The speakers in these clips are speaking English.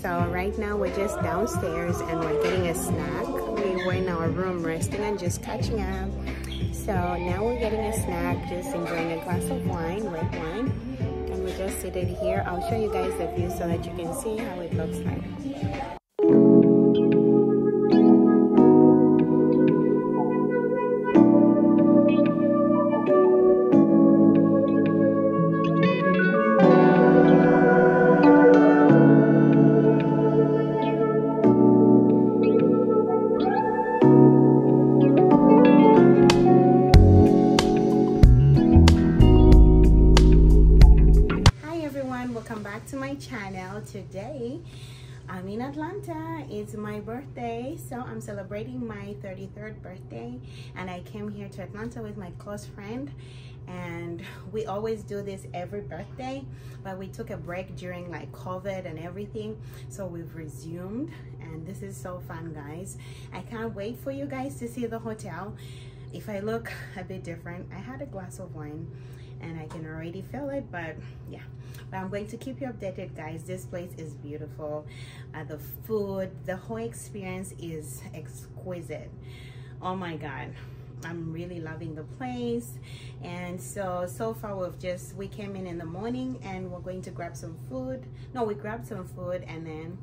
So right now we're just downstairs and we're getting a snack. We were in our room resting and just catching up. So now we're getting a snack, just enjoying a glass of wine, red wine. And we just seated here. I'll show you guys the view so that you can see how it looks like. Welcome back to my channel. Today I'm in Atlanta. It's my birthday, so I'm celebrating my 33rd birthday, and I came here to Atlanta with my close friend, and we always do this every birthday, but we took a break during like COVID and everything, so we've resumed, and this is so fun, guys. I can't wait for you guys to see the hotel. If I look a bit different, I had a glass of wine and I can already feel it, but yeah, but I'm going to keep you updated, guys. This place is beautiful. The food, the whole experience is exquisite. Oh my god, I'm really loving the place. And so far we came in the morning and we're going to grab some food. No, we grabbed some food and then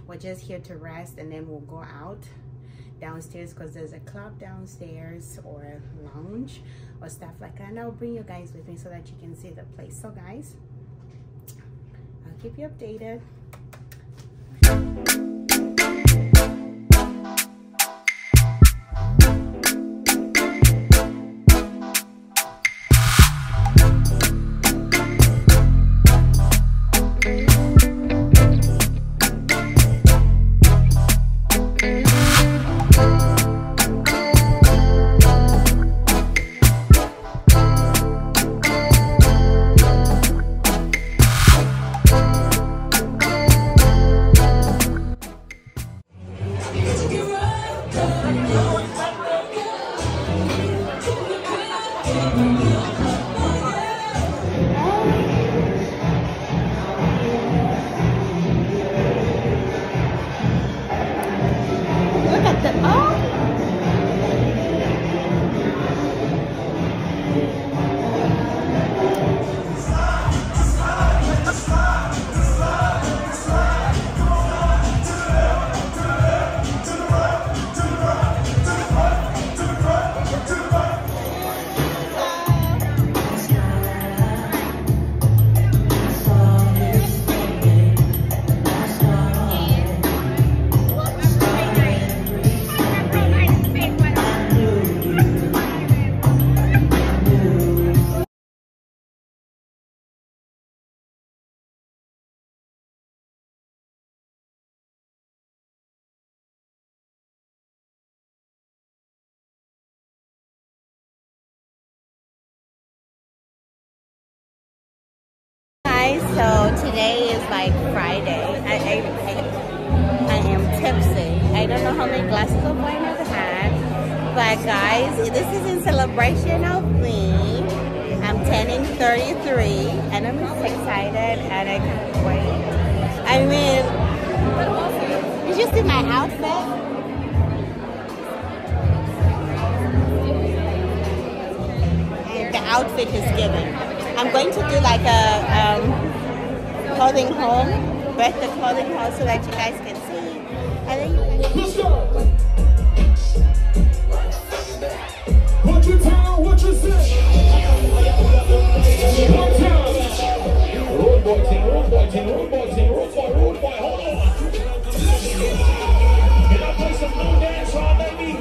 we're just here to rest, and then we'll go out downstairs because there's a club downstairs or a lounge or stuff like that, and I'll bring you guys with me so that you can see the place. So guys, I'll keep you updated. So today is like Friday. I am tipsy. I don't know how many glasses of wine I've had, but guys, this is in celebration of me. I'm turning 33 and I'm just excited and I can't wait. I mean, did you see my outfit? And the outfit is given. I'm going to do like a clothing haul, birthday clothing haul, so that you guys can see. And then let's go. What you tell, what you say? One time. Road boy team, road boy team, road boy team, road boy, hold on. Can I play some new dance on, baby?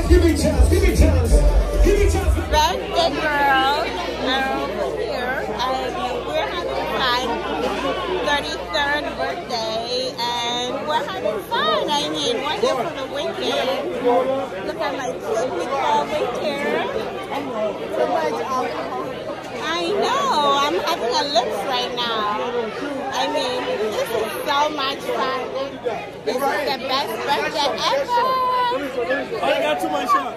Give me chance. Birthday girl, over here. We're having fun. 33rd birthday, and we're having fun. I mean, we're here for the weekend. Look at my cute people over here. Too much alcohol. I know. I'm having a lips right now. so much fun. This is the best birthday ever. I got too much shot.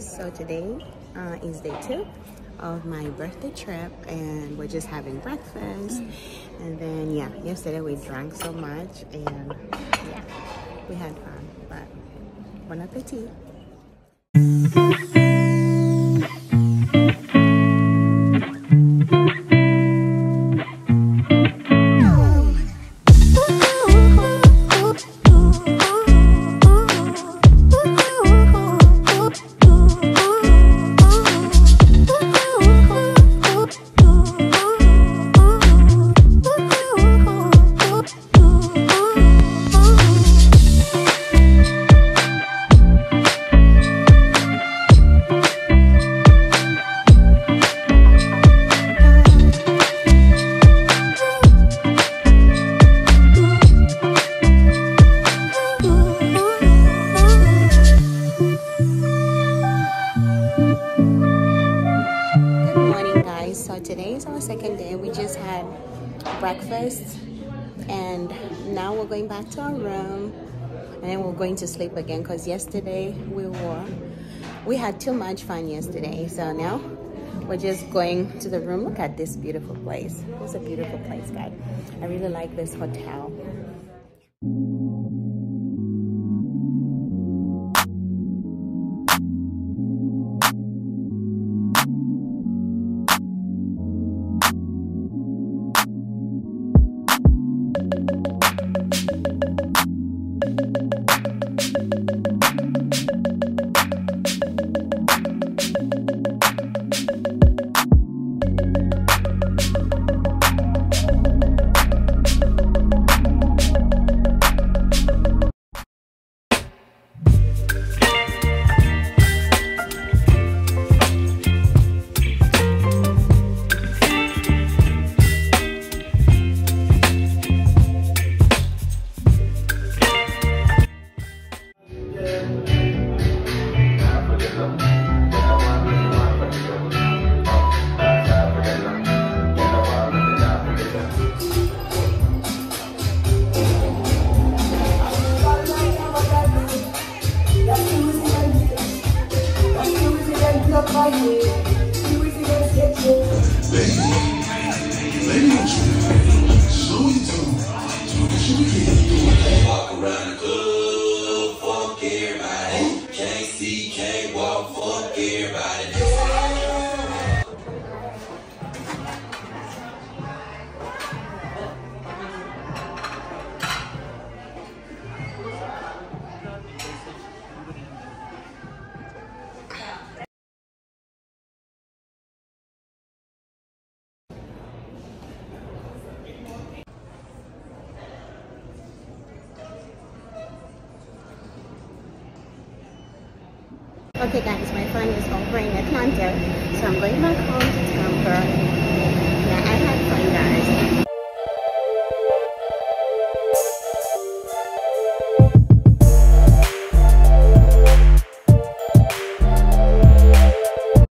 So today is day 2 of my birthday trip, and we're just having breakfast. And then yeah, yesterday we drank so much, and yeah, we had fun. But bon appetit. So today is our second day. We just had breakfast and now we're going back to our room, and then we're going to sleep again because yesterday we had too much fun yesterday. So now we're just going to the room. Look at this beautiful place. It's a beautiful place, guys. I really like this hotel. Okay guys, my friend is over in Atlanta, so I'm going back home to Tampa.